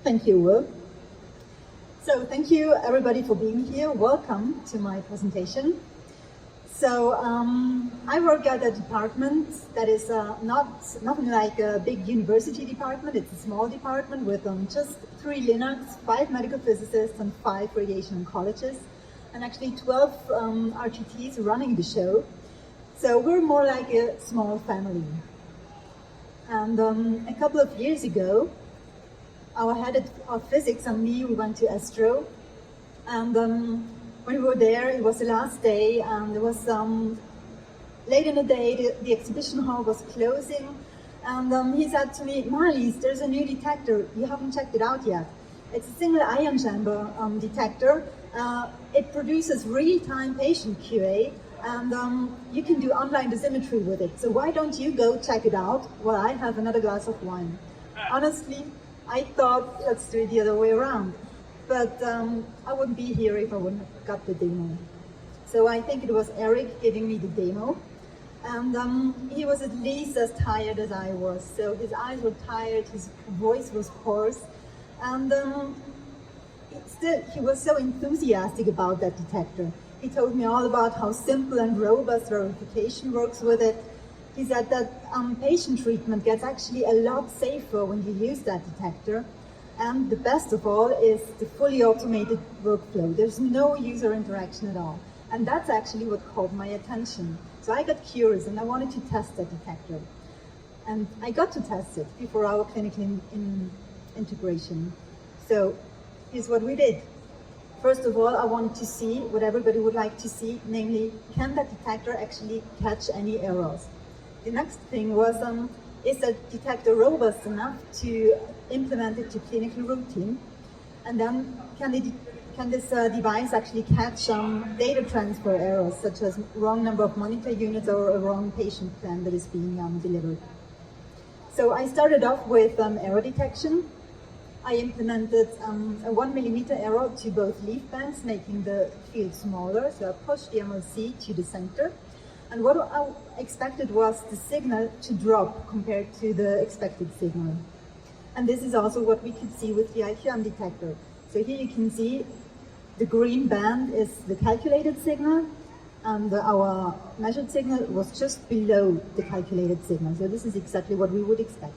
Thank you, Will. So thank you everybody for being here. Welcome to my presentation. So I work at a department that is nothing like a big university department. It's a small department with just 3 Linux, 5 medical physicists, and 5 radiation oncologists, and actually 12 RTTs running the show. So we're more like a small family. And a couple of years ago, our head of physics and me, we went to ASTRO. And when we were there, it was the last day, and it was late in the day, the exhibition hall was closing. And he said to me, Marlies, there's a new detector, you haven't checked it out yet. It's a single ion chamber detector. It produces real-time patient QA, and you can do online dosimetry with it. So why don't you go check it out while I have another glass of wine? Honestly, I thought, let's do it the other way around. But I wouldn't be here if I wouldn't have got the demo. So I think it was Eric giving me the demo. And he was at least as tired as I was. So his eyes were tired, his voice was hoarse. And still, he was so enthusiastic about that detector. He told me all about how simple and robust verification works with it. He said that patient treatment gets actually a lot safer when you use that detector. And the best of all is the fully automated workflow. There's no user interaction at all. And that's actually what caught my attention. So I got curious and I wanted to test that detector. And I got to test it before our clinical integration. So here's what we did. First of all, I wanted to see what everybody would like to see, namely, can that detector actually catch any errors? The next thing was, is that detector robust enough to implement it to clinical routine? And then can this device actually catch data transfer errors, such as wrong number of monitor units or a wrong patient plan that is being delivered? So I started off with error detection. I implemented a 1 millimeter error to both leaf bands, making the field smaller. So I pushed the MLC to the center. And what I expected was the signal to drop compared to the expected signal. And this is also what we could see with the IQM detector. So here you can see the green band is the calculated signal, and our measured signal was just below the calculated signal. So this is exactly what we would expect.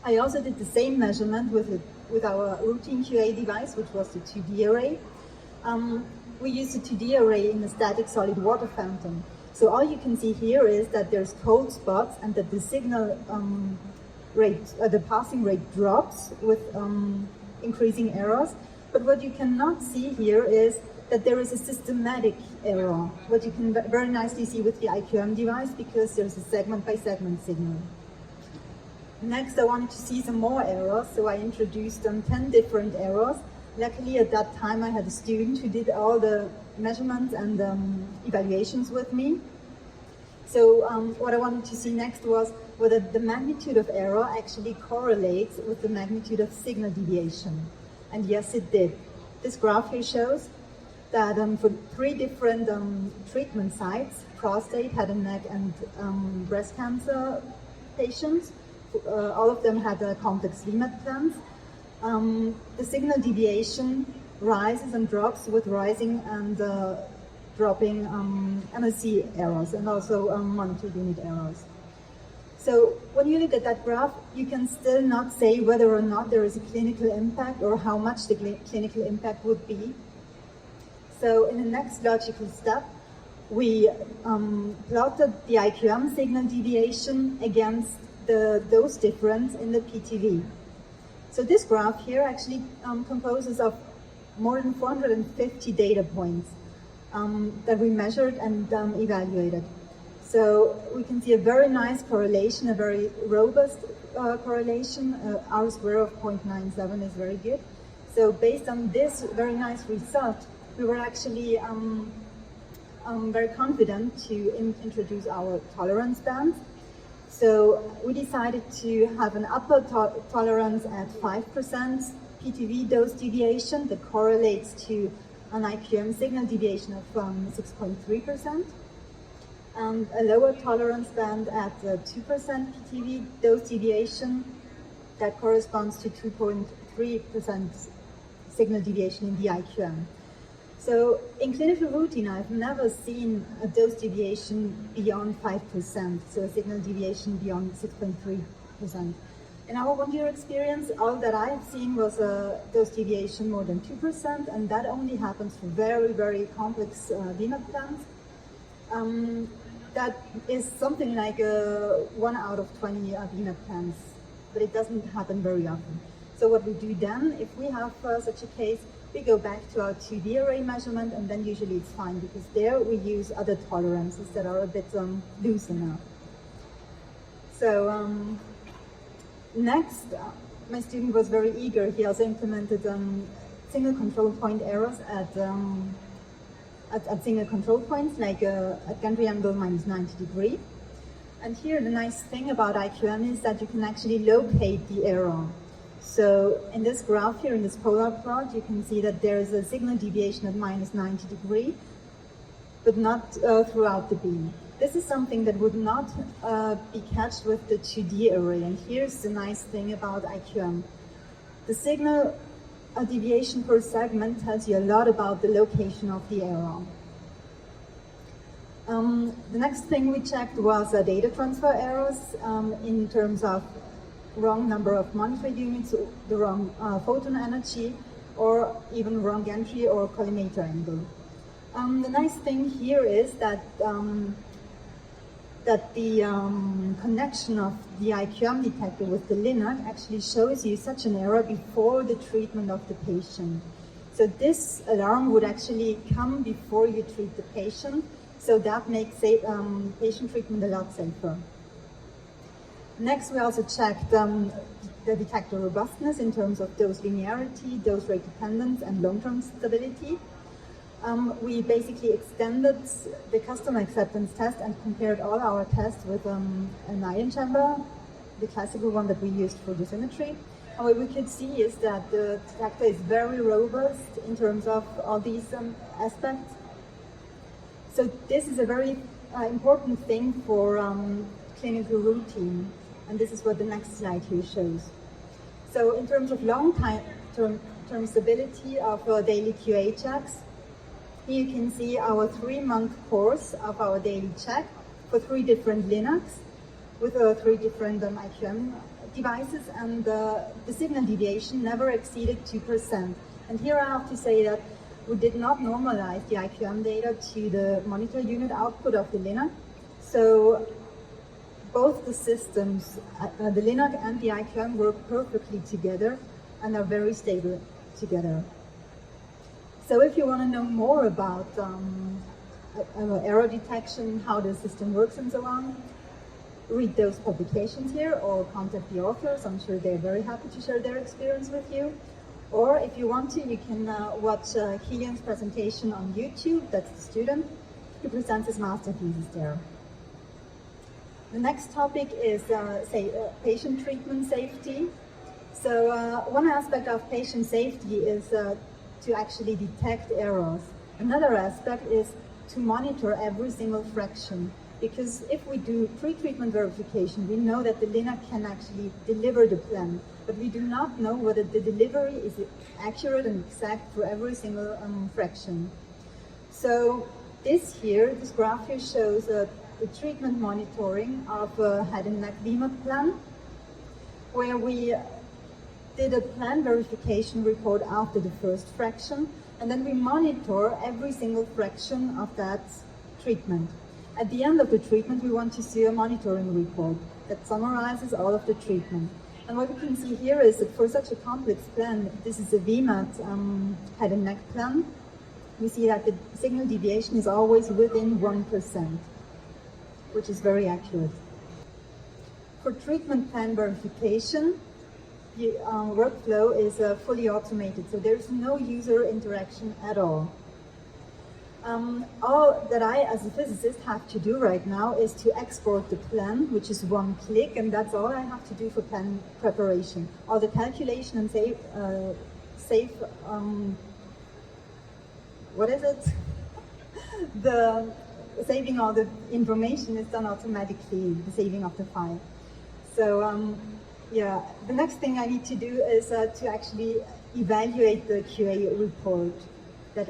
I also did the same measurement with our routine QA device, which was the 2D array. We used a 2D array in a static solid water fountain. So all you can see here is that there's cold spots and that the signal rate, the passing rate drops with increasing errors. But what you cannot see here is that there is a systematic error, what you can very nicely see with the IQM device, because there's a segment by segment signal. Next, I wanted to see some more errors, so I introduced 10 different errors. Luckily, at that time, I had a student who did all the measurements and evaluations with me. So what I wanted to see next was whether the magnitude of error actually correlates with the magnitude of signal deviation. And yes, it did. This graph here shows that for 3 different treatment sites, prostate, head and neck, and breast cancer patients, all of them had complex VMAT plans. The signal deviation rises and drops with rising and dropping MLC errors and also monitor unit errors. So when you look at that graph, you can still not say whether or not there is a clinical impact or how much the clinical impact would be. So in the next logical step, we plotted the IQM signal deviation against the dose difference in the PTV. So this graph here actually composes of more than 450 data points that we measured and evaluated. So we can see a very nice correlation, a very robust correlation. R square of 0.97 is very good. So based on this very nice result, we were actually very confident to introduce our tolerance band. So we decided to have an upper tolerance at 5% PTV dose deviation that correlates to an IQM signal deviation of 6.3%, and a lower tolerance band at 2% PTV dose deviation that corresponds to 2.3% signal deviation in the IQM. So in clinical routine, I've never seen a dose deviation beyond 5%, so a signal deviation beyond 6.3%. In our 1-year experience, all that I've seen was a dose deviation more than 2%, and that only happens for very, very complex VMAT plans. That is something like 1 out of 20 VMAT plans, but it doesn't happen very often. So what we do then, if we have such a case, we go back to our 2D array measurement, and then usually it's fine, because there we use other tolerances that are a bit looser now. So next, my student was very eager. He also implemented single control point errors at single control points, like at gantry angle minus 90 degrees. And here the nice thing about IQM is that you can actually locate the error. So in this graph here, in this polar plot, you can see that there is a signal deviation at minus 90 degrees, but not throughout the beam. This is something that would not be catched with the 2D array. And here's the nice thing about IQM. The signal deviation per segment tells you a lot about the location of the error. The next thing we checked was data transfer errors in terms of wrong number of monitor units, the wrong photon energy, or even wrong gantry or collimator angle. The nice thing here is that the connection of the IQM detector with the LINAC actually shows you such an error before the treatment of the patient. So this alarm would actually come before you treat the patient, so that makes patient treatment a lot safer. Next, we also checked the detector robustness in terms of dose linearity, dose rate dependence, and long-term stability. We basically extended the customer acceptance test and compared all our tests with an ion chamber, the classical one that we used for dosimetry. And what we could see is that the detector is very robust in terms of all these aspects. So this is a very important thing for clinical routine, and this is what the next slide here shows. So in terms of long-term stability of daily QA checks, here you can see our 3-month course of our daily check for 3 different LINACs with 3 different IQM devices, and the signal deviation never exceeded 2%. And here I have to say that we did not normalize the IQM data to the monitor unit output of the LINAC. So both the systems, the LINAC and the IQM, work perfectly together and are very stable together. So if you want to know more about error detection, how the system works and so on, read those publications here or contact the authors. I'm sure they're very happy to share their experience with you. Or if you want to, you can watch Kilian's presentation on YouTube. That's the student who presents his master thesis there. The next topic is patient treatment safety. So one aspect of patient safety is to actually detect errors. Another aspect is to monitor every single fraction. Because if we do pre-treatment verification, we know that the LINAC can actually deliver the plan, but we do not know whether the delivery is accurate and exact for every single fraction. So this graph here shows the treatment monitoring of a head and neck VMAT plan, where we did a plan verification report after the first fraction, and then we monitor every single fraction of that treatment. At the end of the treatment, we want to see a monitoring report that summarizes all of the treatment. And what we can see here is that for such a complex plan, this is a VMAT head and neck plan, we see that the signal deviation is always within 1%, which is very accurate. For treatment plan verification, the workflow is fully automated, so there's no user interaction at all. All that I, as a physicist, have to do right now is to export the plan, which is 1 click, and that's all I have to do for plan preparation. All the calculation and saving all the information is done automatically, the saving of the file. So yeah, the next thing I need to do is to actually evaluate the QA report that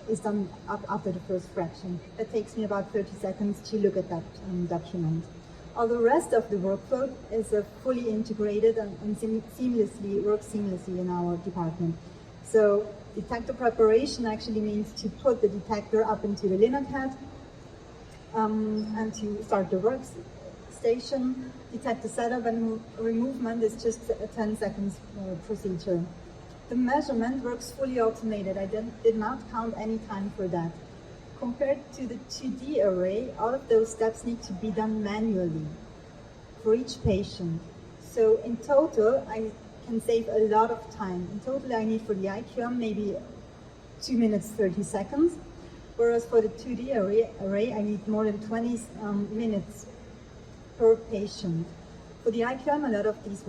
is done after the first fraction. That takes me about 30 seconds to look at that document. All the rest of the workflow is fully integrated and seamlessly works seamlessly in our department. So detector preparation actually means to put the detector up into the LINACAD and to start the workstation. Detector setup and removement is just a 10 seconds procedure. The measurement works fully automated. I did not count any time for that. Compared to the 2D array, all of those steps need to be done manually for each patient. So in total, I can save a lot of time. In total, I need for the IQM maybe 2 minutes, 30 seconds. Whereas for the 2D array, I need more than 20 minutes per patient. For the IQM, a lot of these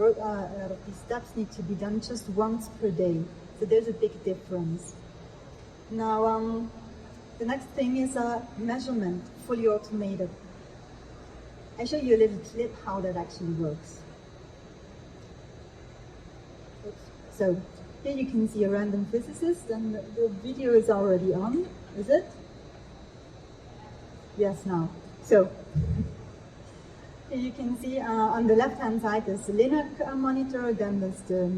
steps need to be done just once per day. So there's a big difference. Now, the next thing is measurement, fully automated. I show you a little clip how that actually works. So here you can see a random physicist, and the video is already on. Is it? Yes, now. So here you can see on the left-hand side there's the LINAC monitor, then there's the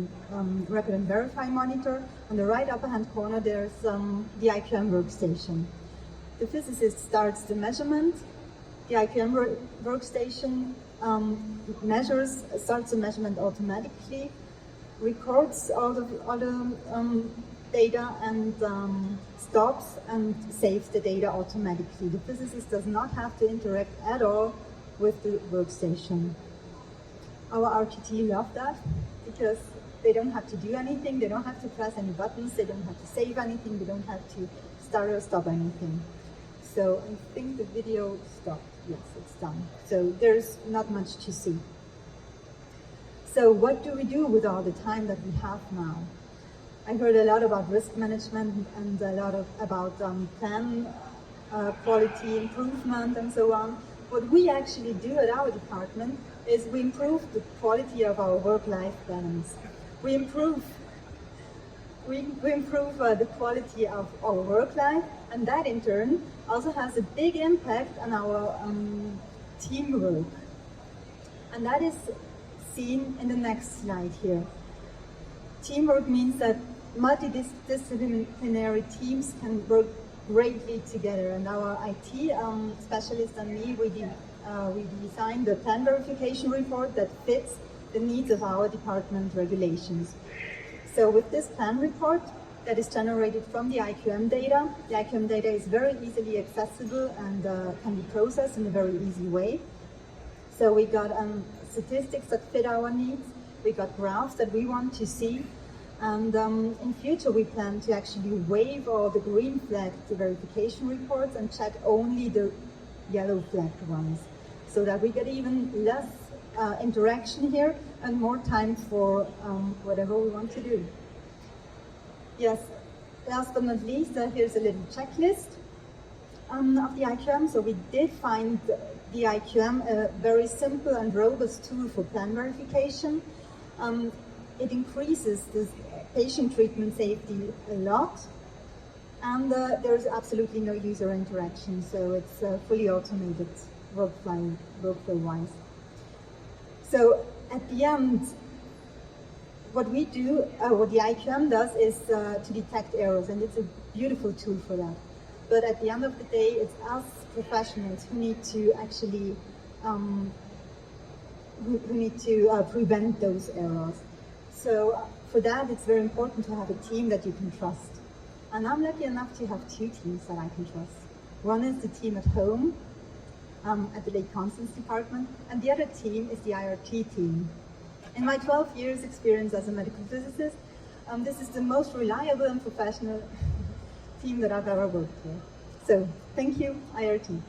Record and Verify monitor. On the right upper-hand corner there's the IQM workstation. The physicist starts the measurement. The IQM workstation starts the measurement automatically, records all the data and stops and saves the data automatically. The physicist does not have to interact at all with the workstation. Our RTT love that because they don't have to do anything, they don't have to press any buttons, they don't have to save anything, they don't have to start or stop anything. So I think the video stopped. Yes, it's done. So there's not much to see. So what do we do with all the time that we have now? I heard a lot about risk management and a lot about plan quality improvement and so on. What we actually do at our department is we improve the quality of our work-life balance. We improve the quality of our work life, and that in turn also has a big impact on our teamwork. And that is seen in the next slide here. Teamwork means that multidisciplinary teams can work greatly together, and our IT specialist and me, we designed the plan verification report that fits the needs of our department regulations. So with this plan report that is generated from the IQM data is very easily accessible and can be processed in a very easy way. So we got statistics that fit our needs, we got graphs that we want to see, and in future we plan to actually waive all the green flagged verification reports and check only the yellow flagged ones, so that we get even less interaction here and more time for whatever we want to do. Yes, last but not least, here's a little checklist of the IQM. So we did find the IQM a very simple and robust tool for plan verification. It increases the patient treatment safety a lot, and there's absolutely no user interaction, so it's fully automated workflow-wise. So at the end, what we do, what the IQM does is to detect errors, and it's a beautiful tool for that. But at the end of the day, it's us professionals who need to actually prevent those errors. So for that, it's very important to have a team that you can trust. And I'm lucky enough to have two teams that I can trust. One is the team at home, at the Lake Constance department, and the other team is the IRT team. In my 12 years experience as a medical physicist, this is the most reliable and professional team that I've ever worked with. So, thank you, IRT.